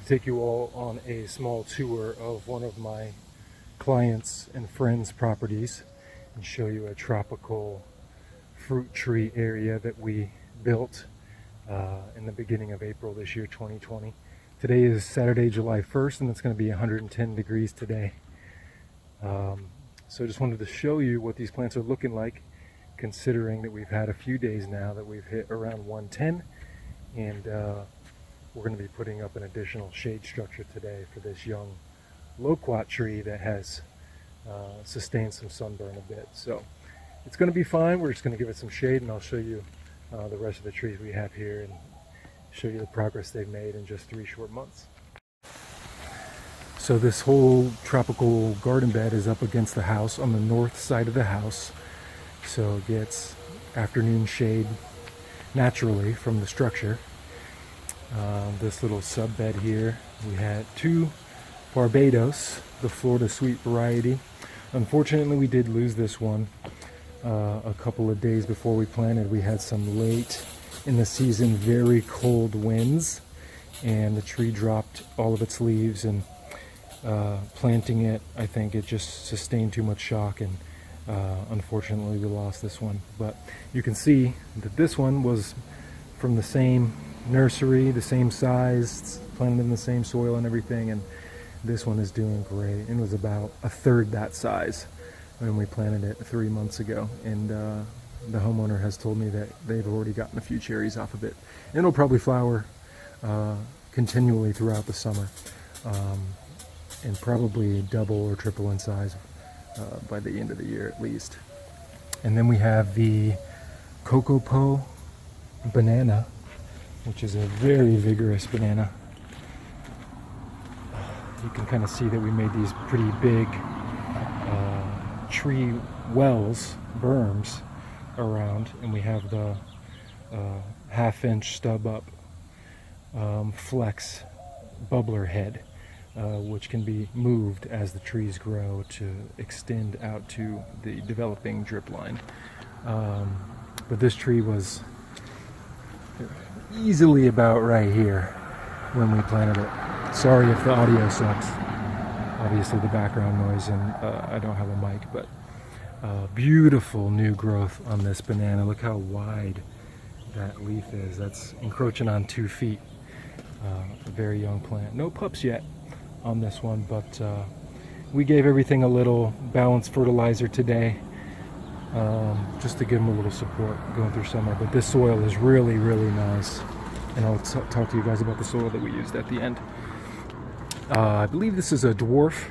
to take you all on a small tour of one of my clients and friends' properties and show you a tropical fruit tree area that we built in the beginning of April this year, 2020. Today is Saturday, July 1st, and it's going to be 110 degrees today. So I just wanted to show you what these plants are looking like, considering that we've had a few days now that we've hit around 110, and we're going to be putting up an additional shade structure today for this young loquat tree that has sustained some sunburn a bit. So it's going to be fine. We're just going to give it some shade, and I'll show you the rest of the trees we have here and show you the progress they've made in just 3 short months. So this whole tropical garden bed is up against the house on the north side of the house, so it gets afternoon shade naturally from the structure. This little sub bed here, we had 2 Barbados, the Florida Sweet variety. Unfortunately, we did lose this one a couple of days before we planted. We had some late in the season very cold winds, and the tree dropped all of its leaves, and planting it, I think it just sustained too much shock, and unfortunately we lost this one. But you can see that this one was from the same nursery, the same size, planted in the same soil and everything, and this one is doing great. It was about a third that size when we planted it 3 months ago, and the homeowner has told me that they've already gotten a few cherries off of it. And it'll probably flower continually throughout the summer, and probably double or triple in size by the end of the year at least. And then we have the Kokopo banana, which is a very vigorous banana. You can kind of see that we made these pretty big tree wells, berms around, and we have the half-inch stub up flex bubbler head, which can be moved as the trees grow to extend out to the developing drip line. But this tree was easily about right here when we planted it. Sorry if the audio sucks. Obviously the background noise, and I don't have a mic, but beautiful new growth on this banana. Look how wide that leaf is. That's encroaching on 2 feet. A very young plant. No pups yet on this one, but we gave everything a little balanced fertilizer today, just to give them a little support going through summer. But this soil is really, really nice, and I'll talk to you guys about the soil that we used at the end. I believe this is a dwarf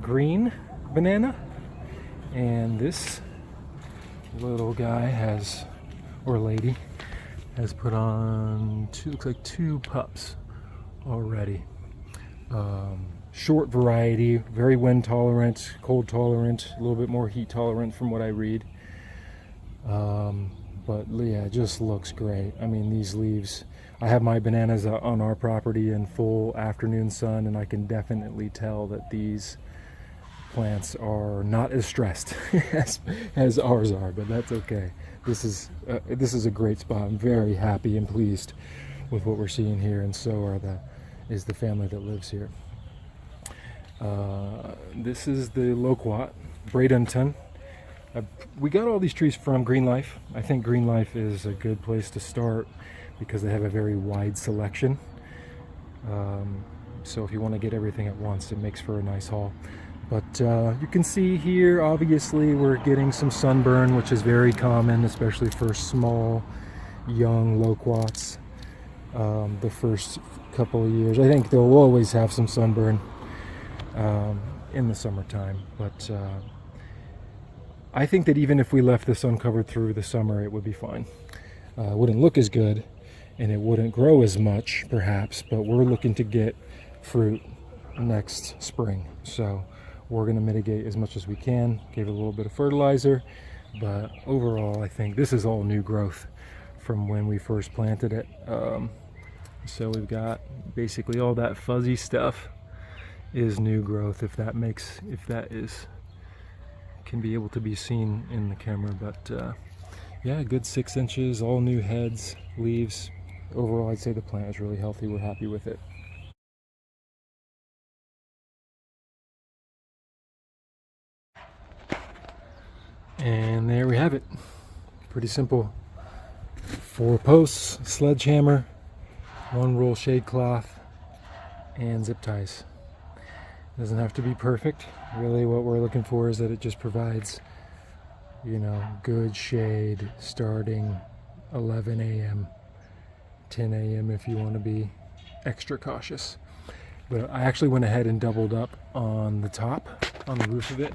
green banana, and this little guy has, or lady, has put on looks like 2 pups already. Short variety, very wind tolerant, cold tolerant, a little bit more heat tolerant from what I read. But yeah, it just looks great. I mean, these leaves, I have my bananas on our property in full afternoon sun, and I can definitely tell that these plants are not as stressed as ours are, but that's okay. This is a great spot. I'm very happy and pleased with what we're seeing here, and so is the family that lives here. This is the Loquat, Bradenton. We got all these trees from Green Life. I think Green Life is a good place to start because they have a very wide selection. So if you want to get everything at once, it makes for a nice haul. But you can see here, obviously, we're getting some sunburn, which is very common, especially for small, young loquats. The first couple of years, I think they'll always have some sunburn in the summertime. But I think that even if we left this uncovered through the summer, it would be fine. It wouldn't look as good, and it wouldn't grow as much, perhaps, but we're looking to get fruit next spring. So we're going to mitigate as much as we can. Gave it a little bit of fertilizer, but overall, I think this is all new growth from when we first planted it. So we've got basically all that fuzzy stuff is new growth, if that can be able to be seen in the camera. But yeah, good 6 inches, all new heads, leaves. Overall, I'd say the plant is really healthy. We're happy with it. And there we have it. Pretty simple. 4 posts, sledgehammer, 1 roll shade cloth, and zip ties. Doesn't have to be perfect. Really what we're looking for is that it just provides, you know, good shade starting 11 a.m., 10 a.m. if you want to be extra cautious. But I actually went ahead and doubled up on the top, on the roof of it,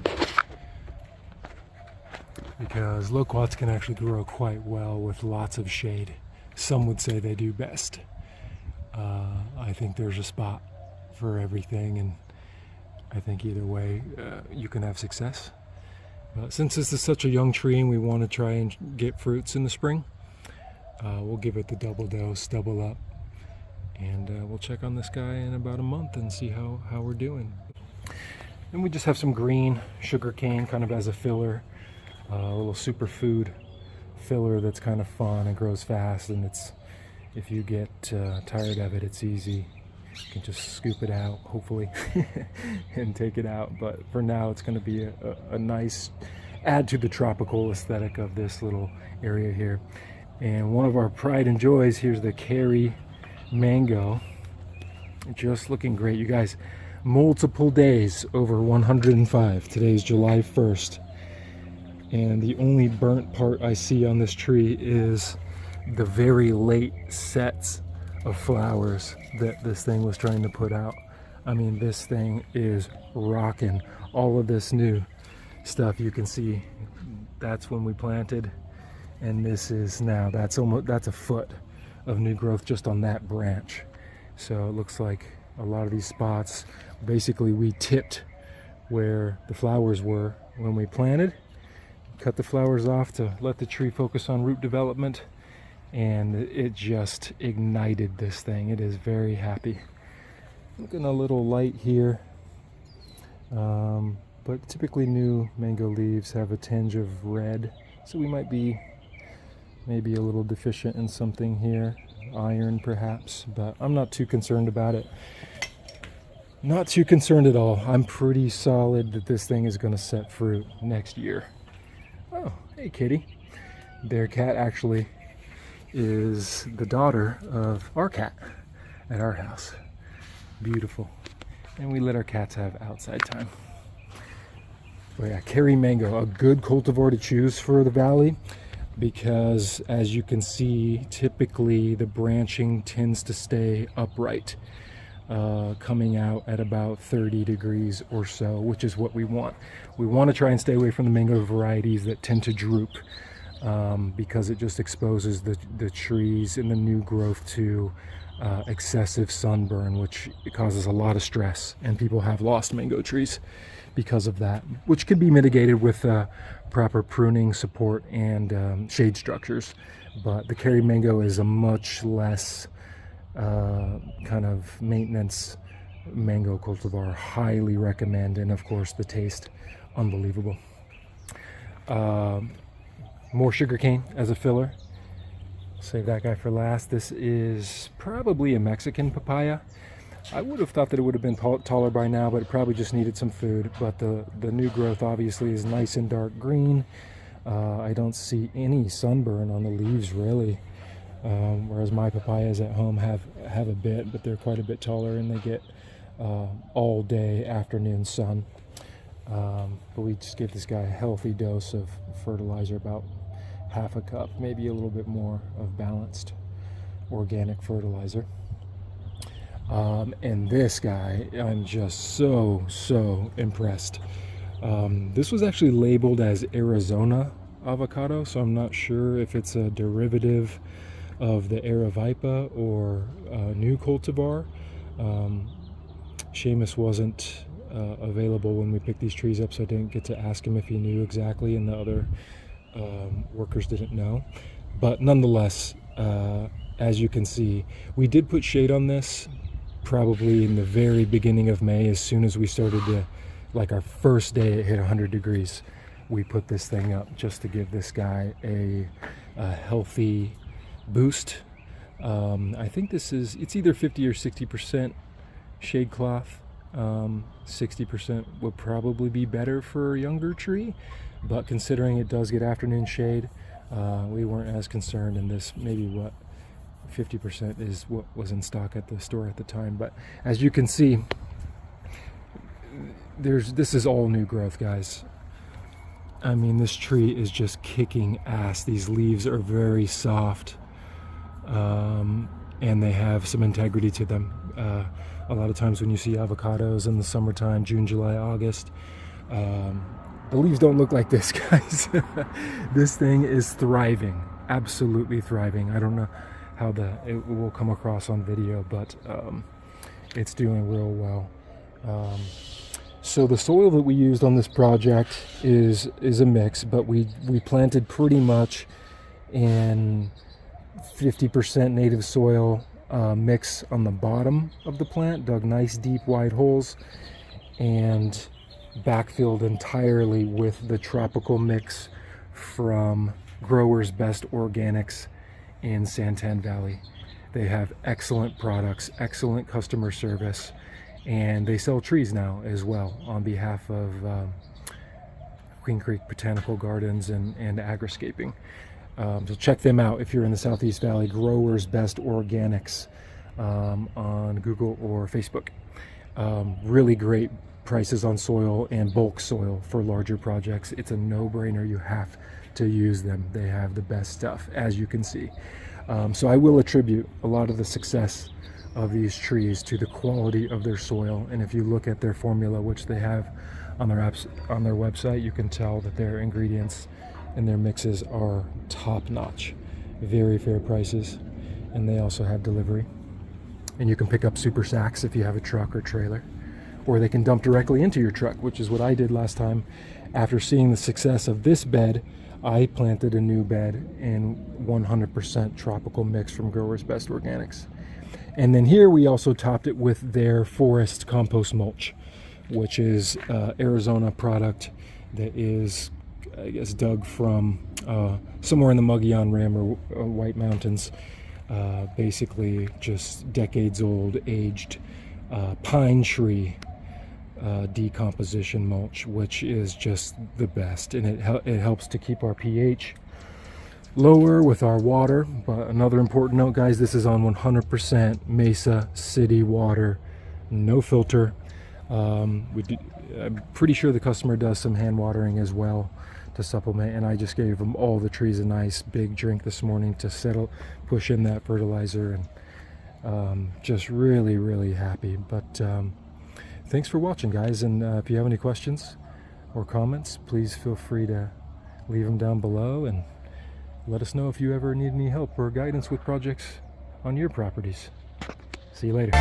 because loquats can actually grow quite well with lots of shade. Some would say they do best. I think there's a spot for everything, and I think either way you can have success. But since this is such a young tree and we want to try and get fruits in the spring, we'll give it the double dose, double up, and we'll check on this guy in about a month and see how we're doing. And we just have some green sugar cane kind of as a filler, a little superfood filler that's kind of fun and grows fast, and it's, if you get tired of it, it's easy. You can just scoop it out, hopefully, and take it out. But for now, it's going to be a nice add to the tropical aesthetic of this little area here. And one of our pride and joys, here's the Kari Mango. Just looking great, you guys. Multiple days over 105. Today's July 1st. And the only burnt part I see on this tree is the very late sets of flowers that this thing was trying to put out. I mean, this thing is rocking. All of this new stuff you can see, that's when we planted, and this is now, that's a foot of new growth just on that branch. So it looks like a lot of these spots, basically we tipped where the flowers were when we planted, cut the flowers off to let the tree focus on root development, and it just ignited this thing. It is very happy. Looking a little light here, but typically new mango leaves have a tinge of red, so we might be maybe a little deficient in something here, iron perhaps, but I'm not too concerned about it. Not too concerned at all. I'm pretty solid that this thing is going to set fruit next year. Oh, hey kitty. Their cat actually is the daughter of our cat at our house. Beautiful. And we let our cats have outside time. But yeah, Kari Mango, a good cultivar to choose for the valley, because as you can see, typically the branching tends to stay upright, coming out at about 30 degrees or so, which is what we want. We want to try and stay away from the mango varieties that tend to droop, because it just exposes the trees and the new growth to excessive sunburn, which causes a lot of stress, and people have lost mango trees because of that, which can be mitigated with proper pruning, support, and shade structures. But the Kari Mango is a much less kind of maintenance mango cultivar. Highly recommend, and of course the taste, unbelievable. More sugarcane as a filler. Save that guy for last. This is probably a Mexican papaya. I would have thought that it would have been taller by now, but it probably just needed some food. But the new growth obviously is nice and dark green. I don't see any sunburn on the leaves really, whereas my papayas at home have a bit, but they're quite a bit taller and they get all day afternoon sun. But we just gave this guy a healthy dose of fertilizer, about half a cup, maybe a little bit more of balanced organic fertilizer. And this guy, I'm just so impressed. This was actually labeled as Arizona avocado, so I'm not sure if it's a derivative of the Aravipa or new cultivar. Seamus wasn't available when we picked these trees up, so I didn't get to ask him if he knew exactly, and the other workers didn't know. But nonetheless, as you can see, we did put shade on this probably in the very beginning of May. As soon as we started to, like our first day it hit 100 degrees, we put this thing up just to give this guy a healthy boost. I think it's either 50 or 60% shade cloth, 60% would probably be better for a younger tree, but considering it does get afternoon shade, we weren't as concerned, and this maybe what 50% is what was in stock at the store at the time. But as you can see, this is all new growth, guys. I mean, this tree is just kicking ass. These leaves are very soft, and they have some integrity to them. A lot of times when you see avocados in the summertime, June, July, August, the leaves don't look like this, guys. This thing is thriving, absolutely thriving. I don't know how it will come across on video, but it's doing real well. So the soil that we used on this project is a mix, but we planted pretty much in 50% native soil mix on the bottom of the plant, dug nice deep wide holes, and backfilled entirely with the tropical mix from Growers Best Organics in Santan Valley. They have excellent products, excellent customer service, and they sell trees now as well on behalf of Queen Creek Botanical Gardens and Agriscaping. So check them out if you're in the Southeast Valley. Growers Best Organics on Google or Facebook. Really great prices on soil and bulk soil for larger projects. It's a no-brainer. You have to use them. They have the best stuff, as you can see. So I will attribute a lot of the success of these trees to the quality of their soil. And if you look at their formula, which they have on their website, you can tell that their ingredients and their mixes are top-notch. Very fair prices, and they also have delivery. And you can pick up super sacks if you have a truck or trailer, or they can dump directly into your truck, which is what I did last time. After seeing the success of this bed, I planted a new bed in 100% tropical mix from Growers Best Organics. And then here we also topped it with their forest compost mulch, which is Arizona product that is, I guess, dug from somewhere in the Mogollon Rim or White Mountains. Basically just decades old, aged pine tree decomposition mulch, which is just the best, and it helps to keep our pH lower with our water. But another important note, guys, this is on 100% Mesa City water, no filter. I'm pretty sure the customer does some hand watering as well to supplement, and I just gave them all the trees a nice big drink this morning to push in that fertilizer, and just really happy. But thanks for watching, guys, and if you have any questions or comments, please feel free to leave them down below, and let us know if you ever need any help or guidance with projects on your properties. See you later.